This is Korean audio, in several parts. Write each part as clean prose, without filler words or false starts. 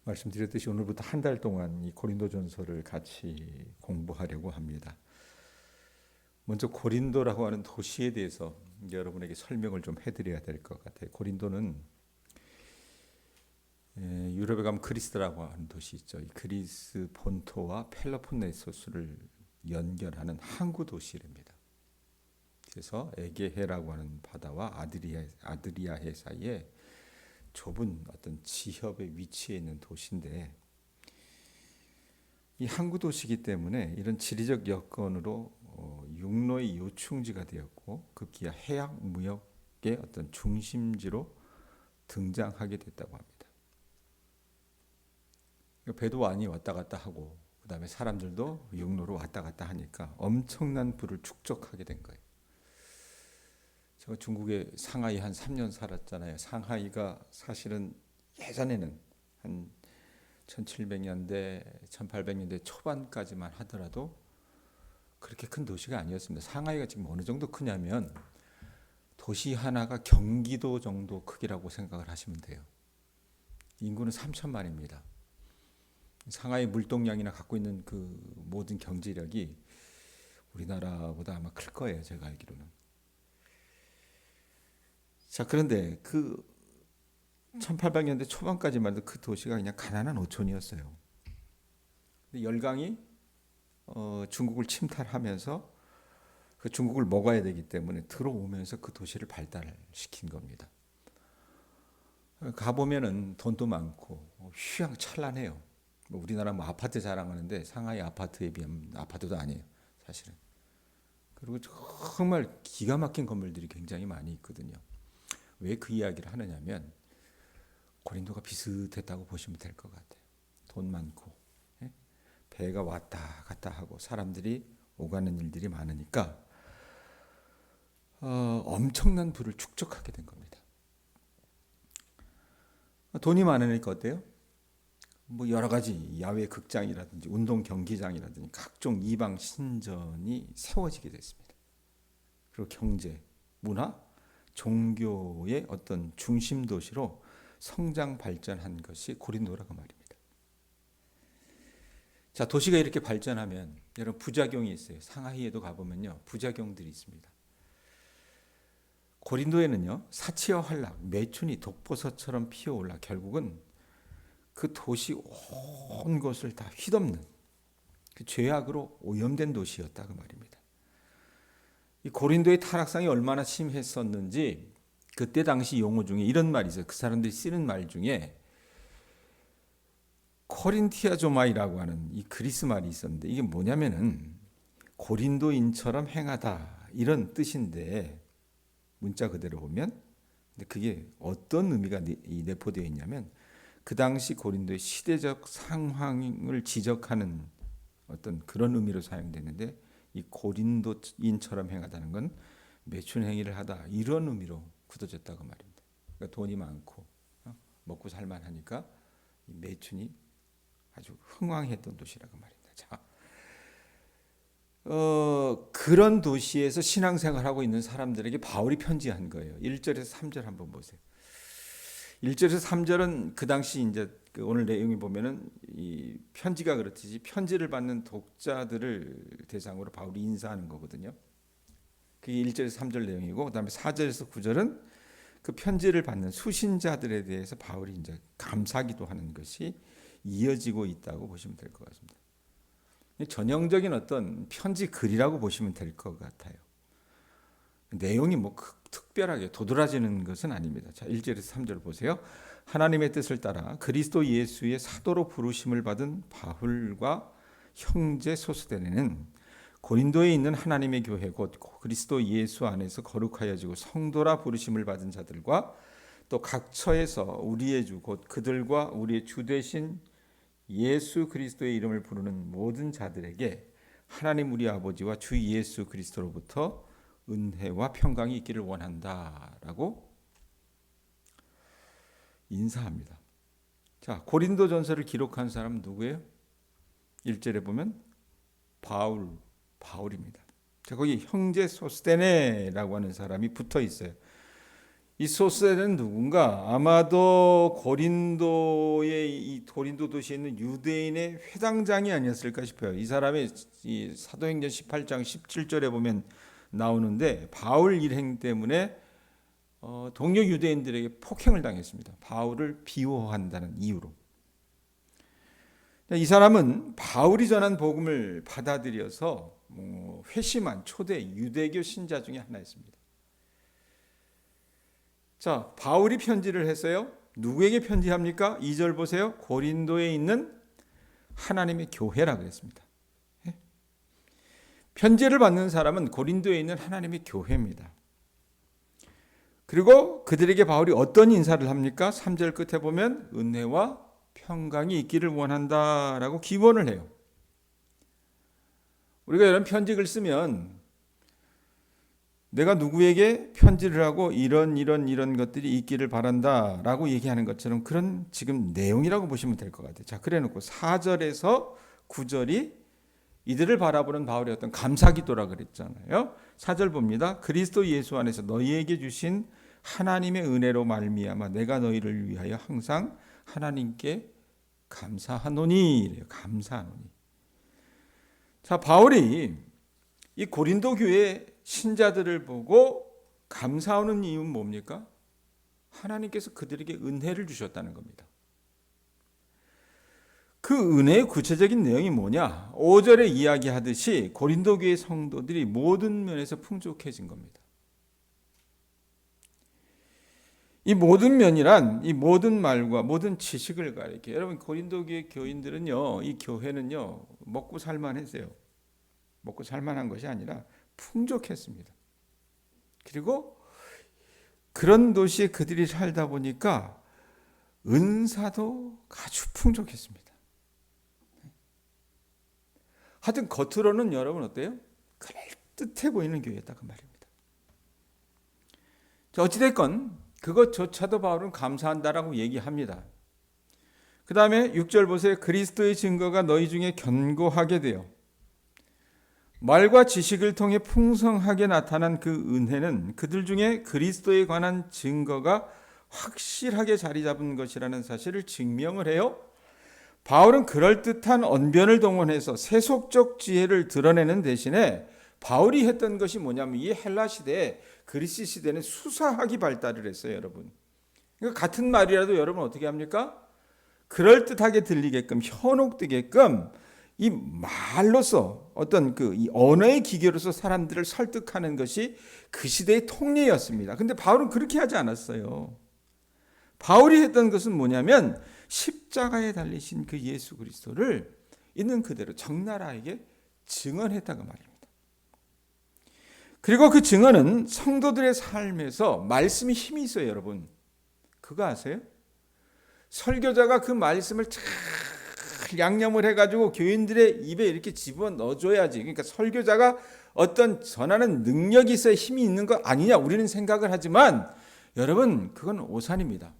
말씀드렸듯이 오늘부터 한 달 동안 이 고린도전서를 같이 공부하려고 합니다. 먼저 고린도라고 하는 도시에 대해서 여러분에게 설명을 좀 해드려야 될 것 같아요. 고린도는 유럽에 가면 그리스라고 하는 도시 있죠. 이 그리스 본토와 펠로폰네소스를 연결하는 항구 도시랍니다. 그래서 에게해라고 하는 바다와 아드리아해 사이에 좁은 어떤 지협의 위치에 있는 도시인데, 이 항구 도시이기 때문에 이런 지리적 여건으로 육로의 요충지가 되었고 급기야 해양 무역의 어떤 중심지로 등장하게 됐다고 합니다. 배도 많이 왔다 갔다 하고 그다음에 사람들도 육로로 왔다 갔다 하니까 엄청난 부를 축적하게 된 거예요. 제가 중국에 상하이 한 3년 살았잖아요. 상하이가 사실은 예전에는 한 1700년대, 1800년대 초반까지만 하더라도 그렇게 큰 도시가 아니었습니다. 상하이가 지금 어느 정도 크냐면 도시 하나가 경기도 정도 크기라고 생각을 하시면 돼요. 인구는 3천만입니다. 상하이 물동량이나 갖고 있는 그 모든 경제력이 우리나라보다 아마 클 거예요. 제가 알기로는. 자, 그런데 그 1800년대 초반까지만 해도 그 도시가 그냥 가난한 어촌이었어요. 열강이 중국을 침탈하면서 그 중국을 먹어야 되기 때문에 들어오면서 그 도시를 발달시킨 겁니다. 가보면은 돈도 많고 휘황찬란해요. 우리나라 뭐 아파트 자랑하는데 상하이 아파트에 비하면 아파트도 아니에요, 사실은. 그리고 정말 기가 막힌 건물들이 굉장히 많이 있거든요. 왜 그 이야기를 하느냐면 고린도가 비슷했다고 보시면 될 것 같아요. 돈 많고 배가 왔다 갔다 하고 사람들이 오가는 일들이 많으니까 엄청난 부를 축적하게 된 겁니다. 돈이 많으니까 어때요? 뭐 여러 가지 야외 극장이라든지 운동 경기장이라든지 각종 이방 신전이 세워지게 됐습니다. 그리고 경제, 문화, 종교의 어떤 중심 도시로 성장 발전한 것이 고린도라고 말입니다. 자, 도시가 이렇게 발전하면 여러분 부작용이 있어요. 상하이에도 가보면요, 부작용들이 있습니다. 고린도에는요, 사치와 환락, 매춘이 독버섯처럼 피어올라 결국은 그 도시 온 것을 다 휘덮는 그 죄악으로 오염된 도시였다고 말입니다. 이 고린도의 타락상이 얼마나 심했었는지 그때 당시 용어 중에 이런 말이 있어요. 그 사람들이 쓰는 말 중에 코린티아조마이라고 하는 이 그리스 말이 있었는데, 이게 뭐냐면은 고린도인처럼 행하다 이런 뜻인데, 문자 그대로 보면 근데 그게 어떤 의미가 내포되어 있냐면 그 당시 고린도의 시대적 상황을 지적하는 어떤 그런 의미로 사용되는데, 이 고린도인처럼 행하다는 건 매춘 행위를 하다 이런 의미로 굳어졌다고 말입니다. 그러니까 돈이 많고 먹고 살만하니까 이 매춘이 아주 흥왕했던 도시라고 말입니다. 자, 그런 도시에서 신앙생활하고 있는 사람들에게 바울이 편지한 거예요. 1절에서 3절 한번 보세요. 1절에서 3절은 그 당시 이제 오늘 내용이 보면은 이 편지가 그렇듯이 편지를 받는 독자들을 대상으로 바울이 인사하는 거거든요. 그게 1절에서 3절 내용이고, 그다음에 4절에서 9절은 그 편지를 받는 수신자들에 대해서 바울이 이제 감사기도 하는 것이 이어지고 있다고 보시면 될 것 같습니다. 전형적인 어떤 편지 글이라고 보시면 될 것 같아요. 내용이 뭐 특별하게 도드라지는 것은 아닙니다. 자, 1절에서 3절 보세요. 하나님의 뜻을 따라 그리스도 예수의 사도로 부르심을 받은 바울과 형제 소스데네는 고린도에 있는 하나님의 교회 곧 그리스도 예수 안에서 거룩하여지고 성도라 부르심을 받은 자들과 또 각 처에서 우리의 주 곧 그들과 우리의 주 되신 예수 그리스도의 이름을 부르는 모든 자들에게 하나님 우리 아버지와 주 예수 그리스도로부터 은혜와 평강이 있기를 원한다라고 인사합니다. 자, 고린도전서를 기록한 사람은 누구예요? 1절에 보면 바울입니다. 자, 거기 형제 소스테네라고 하는 사람이 붙어 있어요. 이 소스는 누군가? 아마도 고린도 도시에 있는 유대인의 회당장이 아니었을까 싶어요. 이 사람의 이 사도행전 18장 17절에 보면 나오는데 바울 일행 때문에 동료 유대인들에게 폭행을 당했습니다. 바울을 비호한다는 이유로. 이 사람은 바울이 전한 복음을 받아들여서 회심한 초대 유대교 신자 중에 하나였습니다. 자, 바울이 편지를 했어요. 누구에게 편지합니까? 2절 보세요. 고린도에 있는 하나님의 교회라 그랬습니다. 편지를 받는 사람은 고린도에 있는 하나님의 교회입니다. 그리고 그들에게 바울이 어떤 인사를 합니까? 3절 끝에 보면 은혜와 평강이 있기를 원한다라고 기원을 해요. 우리가 이런 편지를 쓰면 내가 누구에게 편지를 하고 이런 것들이 있기를 바란다라고 얘기하는 것처럼 그런 지금 내용이라고 보시면 될 것 같아요. 자, 그래놓고 4절에서 9절이 이들을 바라보는 바울의 어떤 감사기도라 그랬잖아요. 4절 봅니다. 그리스도 예수 안에서 너희에게 주신 하나님의 은혜로 말미암아 내가 너희를 위하여 항상 하나님께 감사하노니 이래요. 감사하노니. 자, 바울이 이 고린도 교회 신자들을 보고 감사하는 이유는 뭡니까? 하나님께서 그들에게 은혜를 주셨다는 겁니다. 그 은혜의 구체적인 내용이 뭐냐? 5절에 이야기하듯이 고린도 교회 성도들이 모든 면에서 풍족해진 겁니다. 이 모든 면이란 이 모든 말과 모든 지식을 가리켜요. 여러분 고린도 교회 교인들은요, 이 교회는요 먹고 살만했어요. 먹고 살만한 것이 아니라 풍족했습니다. 그리고 그런 도시에 그들이 살다 보니까 은사도 아주 풍족했습니다. 하여튼 겉으로는 여러분 어때요? 그럴듯해 보이는 교회였다 그 말입니다. 자, 어찌됐건 그것조차도 바울은 감사한다라고 얘기합니다. 그 다음에 6절 보세요. 그리스도의 증거가 너희 중에 견고하게 되어 말과 지식을 통해 풍성하게 나타난 그 은혜는 그들 중에 그리스도에 관한 증거가 확실하게 자리 잡은 것이라는 사실을 증명을 해요. 바울은 그럴듯한 언변을 동원해서 세속적 지혜를 드러내는 대신에 바울이 했던 것이 뭐냐면 이 헬라 시대에 그리스 시대는 수사학이 발달을 했어요, 여러분. 그러니까 같은 말이라도 여러분 어떻게 합니까? 그럴듯하게 들리게끔 현혹되게끔 이 말로서 어떤 이 언어의 기계로서 사람들을 설득하는 것이 그 시대의 통례였습니다. 근데 바울은 그렇게 하지 않았어요. 바울이 했던 것은 뭐냐면 십자가에 달리신 그 예수 그리스도를 있는 그대로 적나라하게 증언했다고 말입니다. 그리고 그 증언은 성도들의 삶에서 말씀이 힘이 있어요, 여러분. 그거 아세요? 설교자가 그 말씀을 잘 양념을 해가지고 교인들의 입에 이렇게 집어넣어줘야지. 그러니까 설교자가 어떤 전하는 능력이 있어야 힘이 있는 거 아니냐 우리는 생각을 하지만 여러분 그건 오산입니다.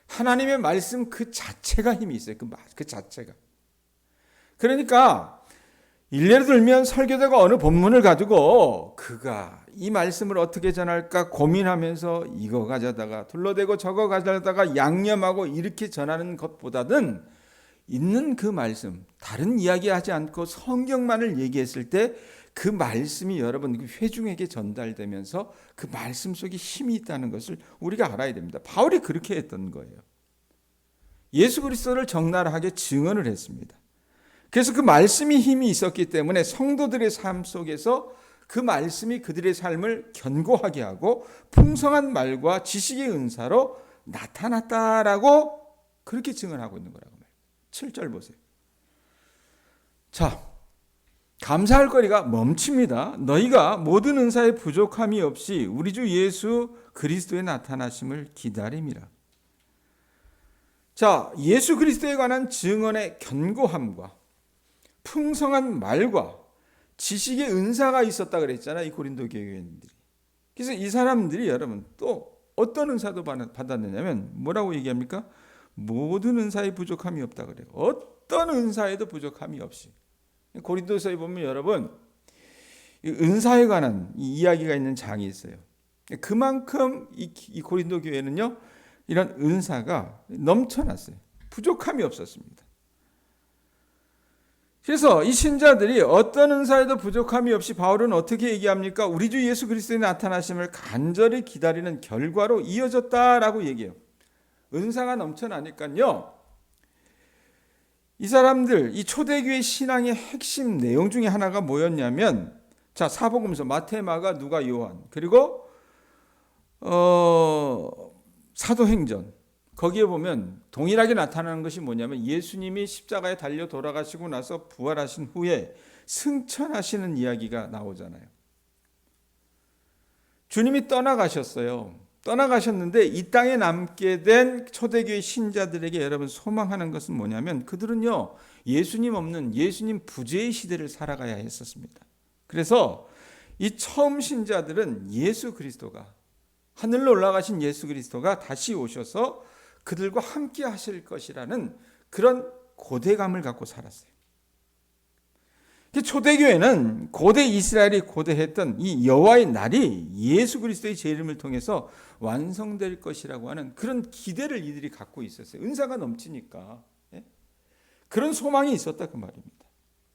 하나님의 말씀 그 자체가 힘이 있어요. 그 자체가. 그러니까 일례를 들면 설교자가 어느 본문을 가지고 그가 이 말씀을 어떻게 전할까 고민하면서 이거 가져다가 둘러대고 저거 가져다가 양념하고 이렇게 전하는 것보다는 있는 그 말씀, 다른 이야기하지 않고 성경만을 얘기했을 때 그 말씀이 여러분 회중에게 전달되면서 그 말씀 속에 힘이 있다는 것을 우리가 알아야 됩니다. 바울이 그렇게 했던 거예요. 예수 그리스도를 적나라하게 증언을 했습니다. 그래서 그 말씀이 힘이 있었기 때문에 성도들의 삶 속에서 그 말씀이 그들의 삶을 견고하게 하고 풍성한 말과 지식의 은사로 나타났다라고 그렇게 증언하고 있는 거라고 말해요. 7절 보세요. 자, 감사할 거리가 멈춥니다. 너희가 모든 은사에 부족함이 없이 우리 주 예수 그리스도의 나타나심을 기다림이라. 자, 예수 그리스도에 관한 증언의 견고함과 풍성한 말과 지식의 은사가 있었다 그랬잖아요, 이 고린도 교회인들이. 그래서 이 사람들이 여러분 또 어떤 은사도 받았느냐면 뭐라고 얘기합니까? 모든 은사에 부족함이 없다 그래요. 어떤 은사에도 부족함이 없이. 고린도서에 보면 여러분 은사에 관한 이야기가 있는 장이 있어요. 그만큼 이 고린도 교회는요, 이런 은사가 넘쳐났어요. 부족함이 없었습니다. 그래서 이 신자들이 어떤 은사에도 부족함이 없이 바울은 어떻게 얘기합니까? 우리 주 예수 그리스도의 나타나심을 간절히 기다리는 결과로 이어졌다라고 얘기해요. 은사가 넘쳐나니까요, 이 사람들, 이 초대교회 신앙의 핵심 내용 중에 하나가 뭐였냐면, 자, 사복음서 마태, 마가, 누가, 요한, 그리고 사도행전, 거기에 보면 동일하게 나타나는 것이 뭐냐면 예수님이 십자가에 달려 돌아가시고 나서 부활하신 후에 승천하시는 이야기가 나오잖아요. 주님이 떠나가셨어요. 떠나가셨는데 이 땅에 남게 된 초대교회 신자들에게 여러분 소망하는 것은 뭐냐면 그들은요, 예수님 없는 예수님 부재의 시대를 살아가야 했었습니다. 그래서 이 처음 신자들은 예수 그리스도가, 하늘로 올라가신 예수 그리스도가 다시 오셔서 그들과 함께 하실 것이라는 그런 고대감을 갖고 살았어요. 초대교회는 고대 이스라엘이 고대했던 이 여호와의 날이 예수 그리스도의 제 이름을 통해서 완성될 것이라고 하는 그런 기대를 이들이 갖고 있었어요. 은사가 넘치니까. 그런 소망이 있었다 그 말입니다.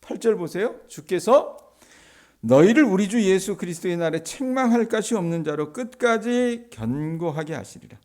8절 보세요. 주께서 너희를 우리 주 예수 그리스도의 날에 책망할 것이 없는 자로 끝까지 견고하게 하시리라.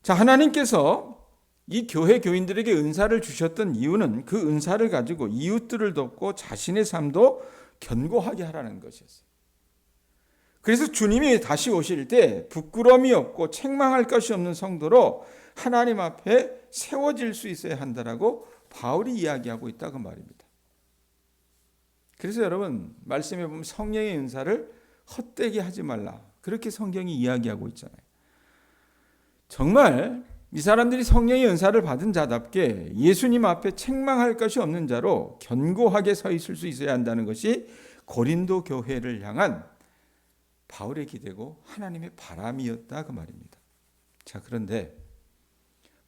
자, 하나님께서 이 교회 교인들에게 은사를 주셨던 이유는 그 은사를 가지고 이웃들을 돕고 자신의 삶도 견고하게 하라는 것이었어요. 그래서 주님이 다시 오실 때 부끄러움이 없고 책망할 것이 없는 성도로 하나님 앞에 세워질 수 있어야 한다라고 바울이 이야기하고 있다 그 말입니다. 그래서 여러분 말씀에 보면 성령의 은사를 헛되게 하지 말라, 그렇게 성경이 이야기하고 있잖아요. 정말 이 사람들이 성령의 은사를 받은 자답게 예수님 앞에 책망할 것이 없는 자로 견고하게 서 있을 수 있어야 한다는 것이 고린도 교회를 향한 바울의 기대고 하나님의 바람이었다 그 말입니다. 자, 그런데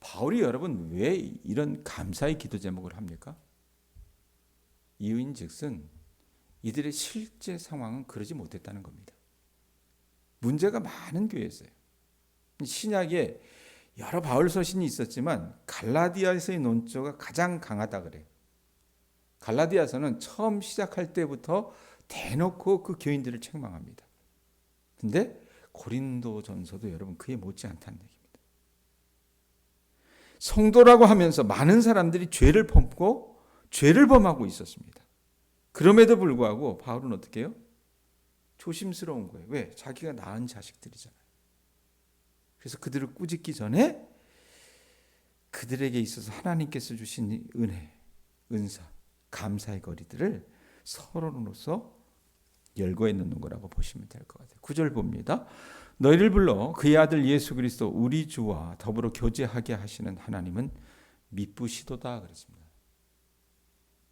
바울이 여러분 왜 이런 감사의 기도 제목을 합니까? 이유인즉슨 이들의 실제 상황은 그러지 못했다는 겁니다. 문제가 많은 교회였어요. 신약에 여러 바울 서신이 있었지만 갈라디아에서의 논조가 가장 강하다 그래요. 갈라디아서는 처음 시작할 때부터 대놓고 그 교인들을 책망합니다. 근데 고린도전서도 여러분 그에 못지않다는 얘기입니다. 성도라고 하면서 많은 사람들이 죄를 범고 죄를 범하고 있었습니다. 그럼에도 불구하고 바울은 어떻게 해요? 조심스러운 거예요. 왜? 자기가 낳은 자식들이잖아요. 그래서 그들을 꾸짖기 전에 그들에게 있어서 하나님께서 주신 은혜, 은사, 감사의 거리들을 서로로서 열거해 놓는 거라고 보시면 될 것 같아요. 9절 봅니다. 너희를 불러 그의 아들 예수 그리스도 우리 주와 더불어 교제하게 하시는 하나님은 미쁘시도다 그랬습니다.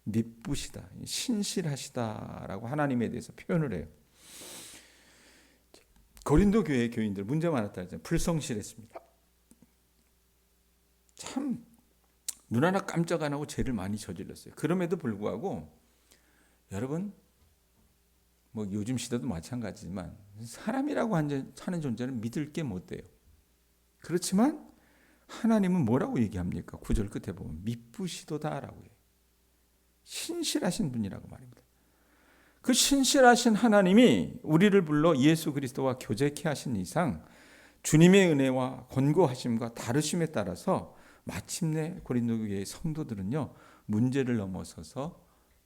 미쁘시다, 신실하시다라고 하나님에 대해서 표현을 해요. 고린도 교회 교인들 문제 많았다 했잖아요. 불성실했습니다. 참 눈 하나 깜짝 안 하고 죄를 많이 저질렀어요. 그럼에도 불구하고 여러분 뭐 요즘 시대도 마찬가지지만 사람이라고 하는 존재는 믿을 게 못 돼요. 그렇지만 하나님은 뭐라고 얘기합니까? 9절 끝에 보면 미쁘시도다라고 해요. 신실하신 분이라고 말입니다. 그 신실하신 하나님이 우리를 불러 예수 그리스도와 교제케 하신 이상 주님의 은혜와 권고하심과 다르심에 따라서 마침내 고린도 교회의 성도들은요, 문제를 넘어서서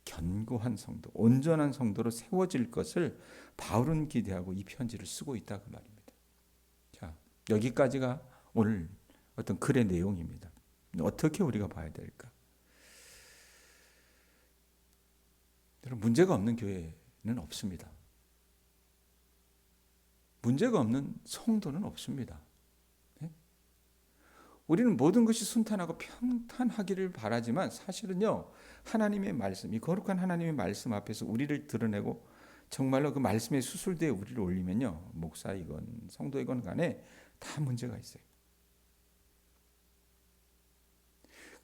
견고한 성도, 온전한 성도로 세워질 것을 바울은 기대하고 이 편지를 쓰고 있다 그 말입니다. 자, 여기까지가 오늘 어떤 글의 내용입니다. 어떻게 우리가 봐야 될까? 문제가 없는 교회는 없습니다. 문제가 없는 성도는 없습니다. 네? 우리는 모든 것이 순탄하고 평탄하기를 바라지만 사실은요, 하나님의 말씀, 이 거룩한 하나님의 말씀 앞에서 우리를 드러내고 정말로 그 말씀에 수술되어 우리를 올리면요, 목사이건 성도이건 간에 다 문제가 있어요.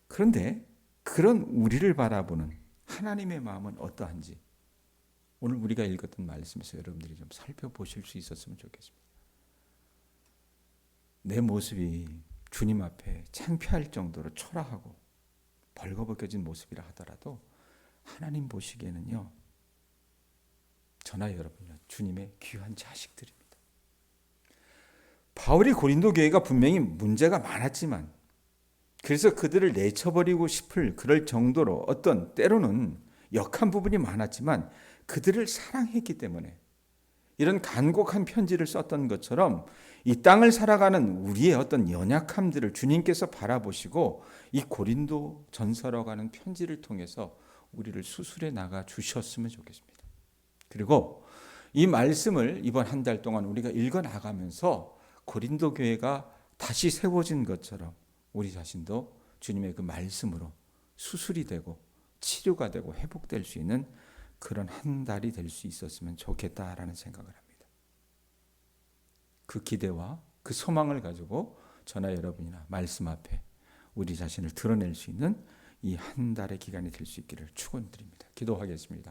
그런데 그런 우리를 바라보는 하나님의 마음은 어떠한지 오늘 우리가 읽었던 말씀에서 여러분들이 좀 살펴보실 수 있었으면 좋겠습니다. 내 모습이 주님 앞에 창피할 정도로 초라하고 벌거벗겨진 모습이라 하더라도 하나님 보시기에는요, 저나 여러분요, 주님의 귀한 자식들입니다. 바울이 고린도 교회가 분명히 문제가 많았지만, 그래서 그들을 내쳐버리고 싶을 그럴 정도로 어떤 때로는 역한 부분이 많았지만 그들을 사랑했기 때문에 이런 간곡한 편지를 썼던 것처럼 이 땅을 살아가는 우리의 어떤 연약함들을 주님께서 바라보시고 이 고린도 전서라고 하는 편지를 통해서 우리를 수술해 나가 주셨으면 좋겠습니다. 그리고 이 말씀을 이번 한 달 동안 우리가 읽어 나가면서 고린도 교회가 다시 세워진 것처럼 우리 자신도 주님의 그 말씀으로 수술이 되고 치료가 되고 회복될 수 있는 그런 한 달이 될 수 있었으면 좋겠다라는 생각을 합니다. 그 기대와 그 소망을 가지고 저나 여러분이나 말씀 앞에 우리 자신을 드러낼 수 있는 이 한 달의 기간이 될 수 있기를 축원드립니다. 기도하겠습니다.